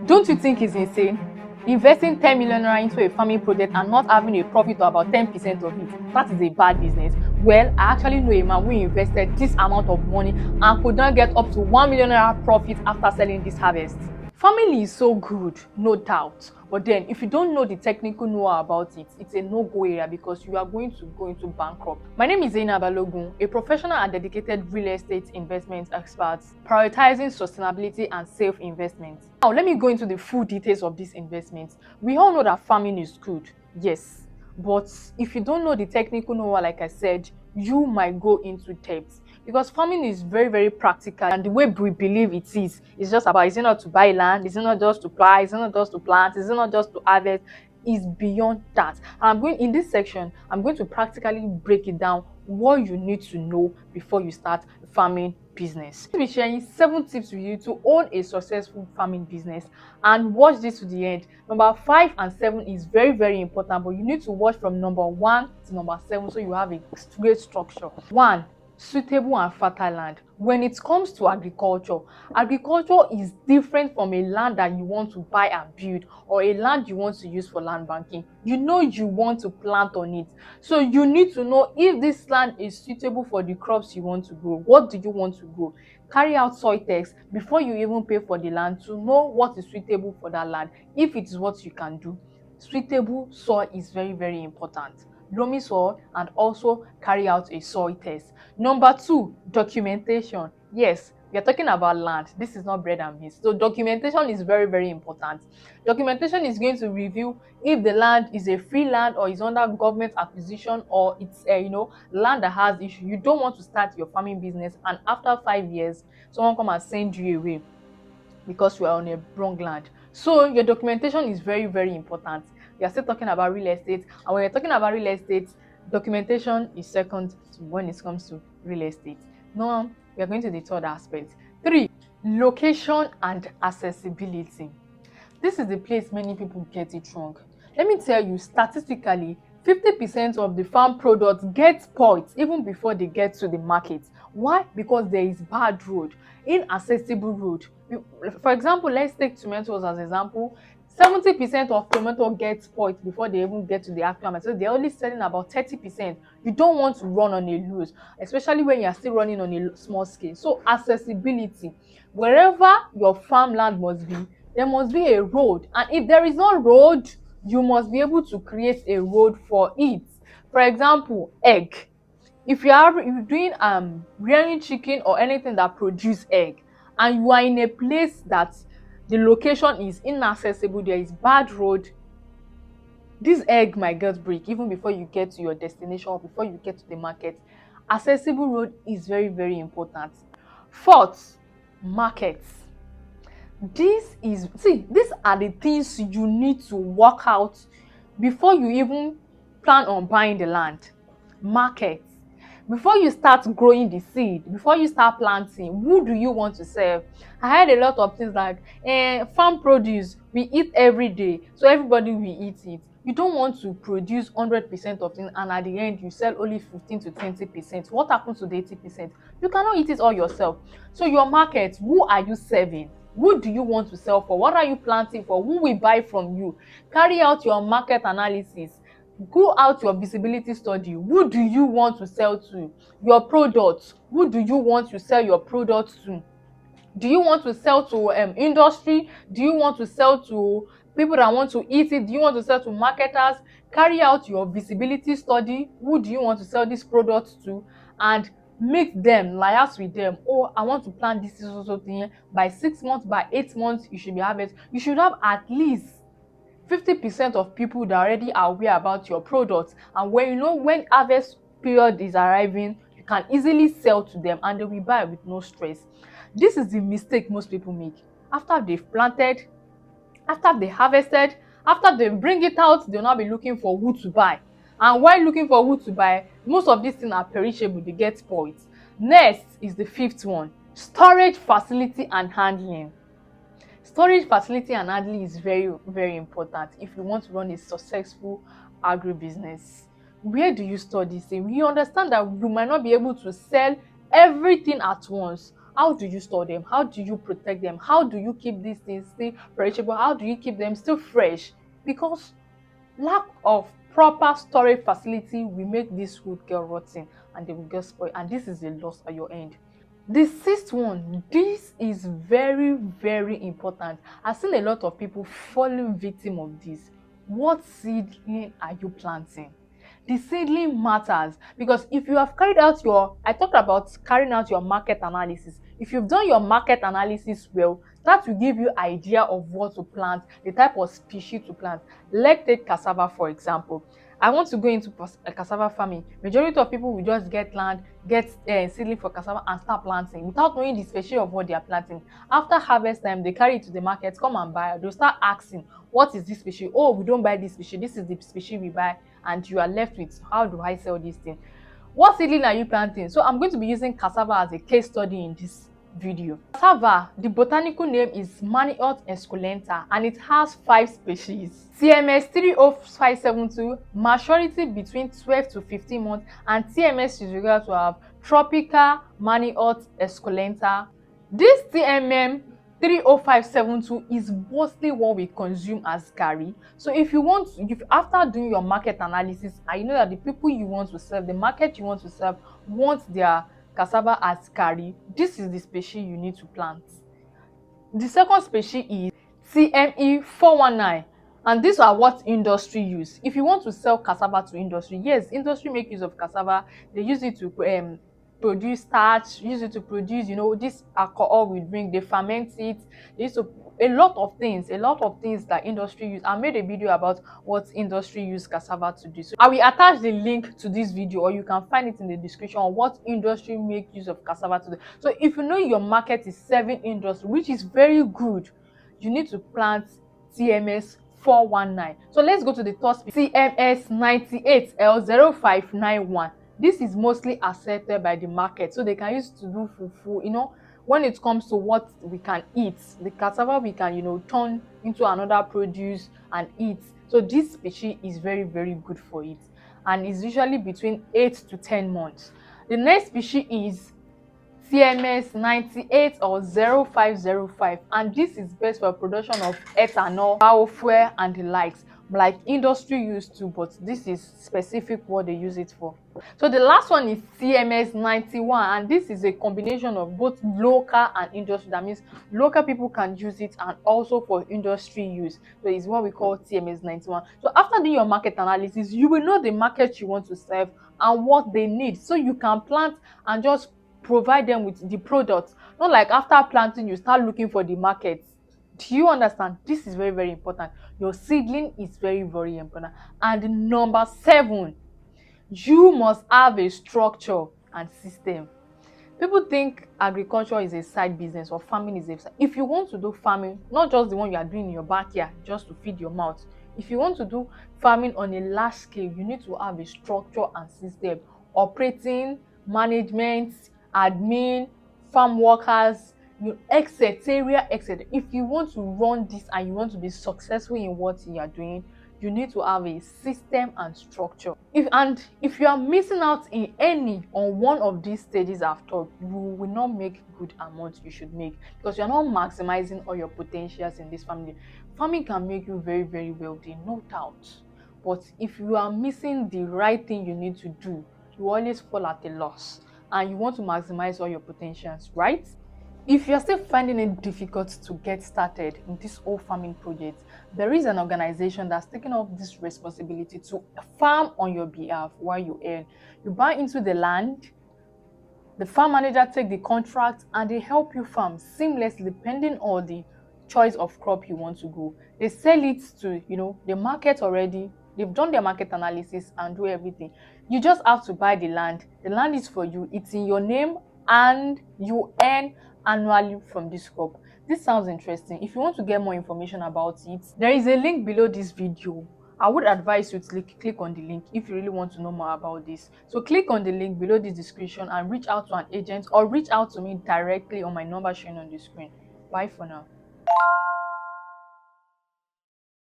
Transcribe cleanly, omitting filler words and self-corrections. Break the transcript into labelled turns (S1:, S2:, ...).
S1: Don't you think it's insane? Investing 10 million naira into a farming project and not having a profit of about 10% of it, that is a bad business. Well, I actually know a man who invested this amount of money and could not get up to 1 million naira profit after selling this harvest. Family is so good, no doubt. But then, if you don't know the technical know-how about it, it's a no-go area because you are going to go into bankrupt. My name is Zainab Balogun, a professional and dedicated real estate investment expert, prioritizing sustainability and safe investments. Now, let me go into the full details of these investments. We all know that farming is good, yes. But if you don't know the technical know-how, like I said, you might go into debt because farming is very, very practical, and the way we believe it is just about, is it not to buy land, is it not just to plow, is it not just to plant, is it not just to harvest, is beyond that. And I'm going in this section, I'm going to practically break it down what you need to know before you start farming business. I'll be sharing 7 tips with you to own a successful farming business, and watch this to the end. Number 5 and 7 is very, very important, but you need to watch from number 1 to number 7 so you have a great structure. 1, suitable and fertile land. When it comes to agriculture is different from a land that you want to buy and build or a land you want to use for land banking. You know you want to plant on it, so you need to know if this land is suitable for the crops you want to grow. What do you want to grow? Carry out soil tests before you even pay for the land to know what is suitable for that land, if it is what you can do. Suitable soil is very, very important. Loamy soil, and also carry out a soil test. Number 2, documentation. Yes, we are talking about land. This is not bread and meat. So documentation is very, very important. Documentation is going to review if the land is a free land or is under government acquisition, or it's land that has issue. You don't want to start your farming business and after 5 years someone come and send you away because you are on a wrong land. So your documentation is very, very important. We are still talking about real estate, and when you're talking about real estate, documentation is second to when it comes to real estate. Now we are going to the third aspect. 3, location and accessibility. This is the place many people get it wrong. Let me tell you, statistically 50% of the farm products get spoiled even before they get to the market. Why? Because there is bad road, inaccessible road. For example, let's take tomatoes as example. 70% of tomato get spoiled before they even get to the actual market. So they're only selling about 30%. You don't want to run on a lose, especially when you're still running on a small scale. So accessibility. Wherever your farmland must be, there must be a road. And if there is no road, you must be able to create a road for it. For example, egg. If you're doing rearing chicken or anything that produce egg, and you are in a place that the location is inaccessible, there is bad road, this egg might get break even before you get to your destination or before you get to the market. Accessible road is very, very important. 4th, markets. These are the things you need to work out before you even plan on buying the land. Market. Before you start growing the seed, before you start planting, who do you want to serve? I heard a lot of things like farm produce we eat every day, so everybody will eat it. You don't want to produce 100% of things and at the end you sell only 15 to 20%. What happens to the 80%? You cannot eat it all yourself. So your market, who are you serving? Who do you want to sell for? What are you planting for? Who will buy from you? Carry out your market analysis. Go out your visibility study. Who do you want to sell to? Your products. Who do you want to sell your products to? Do you want to sell to industry? Do you want to sell to people that want to eat it? Do you want to sell to marketers? Carry out your visibility study. Who do you want to sell these products to? And make them liaise with them. Oh, I want to plant this also thing. By 6 months, by 8 months, you should be harvest. You should have at least 50% of people that already are aware about your products, and when harvest period is arriving, you can easily sell to them and they will buy with no stress. This is the mistake most people make. After they've planted, after they harvested, after they bring it out, they'll now be looking for who to buy. And while looking for who to buy, most of these things are perishable, they get spoiled. Next is the 5th one, storage facility and handling. Storage facility and handling is very, very important if you want to run a successful agribusiness. Where do you store this thing? You understand that you might not be able to sell everything at once, How do you store them? How do you protect them? How do you keep these things still perishable? How do you keep them still fresh? Because lack of proper storage facility will make this food get rotten and they will get spoiled, and this is a loss at your end. The sixth one, this is very, very important. I've seen a lot of people falling victim of this. What seedling are you planting? The seedling matters, because if you have carried out I talked about carrying out your market analysis. If you've done your market analysis well, that will give you idea of what to plant, the type of species to plant. Let's take cassava for example. I want to go into cassava farming. Majority of people will just get land, get seedling for cassava and start planting without knowing the species of what they are planting. After harvest time, they carry it to the market, come and buy. They'll start asking, what is this species? Oh, we don't buy this species. This is the species we buy. And you are left with, how do I sell this thing? What seedling are you planting? So I'm going to be using cassava as a case study in this video. Cassava, the botanical name is Manioc esculenta, and it has 5 species. TMS 30572, maturity between 12 to 15 months, and TMS is required to have Tropical Manioc esculenta. This TMM 30572 is mostly what we consume as garri. So if after doing your market analysis and you know that the people you want to serve, the market you want to serve, want their cassava as garri, this is the species you need to plant. The second species is TME 419, and these are what industry use. If you want to sell cassava to industry, yes, industry make use of cassava. They use it to produce starch, use it to produce, this alcohol we drink. They ferment it. They use to a lot of things that industry use. I made a video about what industry use cassava to do. So I will attach the link to this video, or you can find it in the description on what industry make use of cassava to do. So if you know your market is serving industry, which is very good, you need to plant TMS 419. So let's go to the third species, TMS 98L0591. This is mostly accepted by the market, so they can use to do fufu. When it comes to what we can eat, the cassava we can turn into another produce and eat. So this species is very, very good for it, and is usually between 8 to 10 months. The next species is TMS 98 or 0505, and this is best for production of ethanol, biofuel and the likes, like industry used to, but this is specific what they use it for. So the last one is TMS 91, and this is a combination of both local and industry. That means local people can use it and also for industry use. So it's what we call TMS 91. So after doing your market analysis, you will know the market you want to serve and what they need, so you can plant and just provide them with the product. Not like after planting you start looking for the market. Do you understand? This is very, very important. Your seedling is very, very important. And number 7, you must have a structure and system. People think agriculture is a side business or farming is a side. If you want to do farming, not just the one you are doing in your backyard just to feed your mouth. If you want to do farming on a large scale, you need to have a structure and system. Operating, management, admin, farm workers, etc. If you want to run this and you want to be successful in what you are doing, you need to have a system and structure. If you are missing out on one of these stages I've taught, you will not make good amount you should make, because you are not maximizing all your potentials in this family. Farming can make you very, very wealthy, no doubt, but if you are missing the right thing you need to do, you always fall at a loss, and you want to maximize all your potentials, right? If you're still finding it difficult to get started in this whole farming project, there is an organization that's taking up this responsibility to farm on your behalf while you earn. You buy into the land, the farm manager take the contract, and they help you farm seamlessly depending on the choice of crop you want to grow. They sell it to the market already. They've done their market analysis and do everything. You just have to buy the land. The land is for you. It's in your name, and you earn annually from this crop. This sounds interesting. If you want to get more information about it, there is a link below this video. I would advise you to click on the link if you really want to know more about this. So click on the link below this description and reach out to an agent, or reach out to me directly on my number shown on the screen. Bye for now.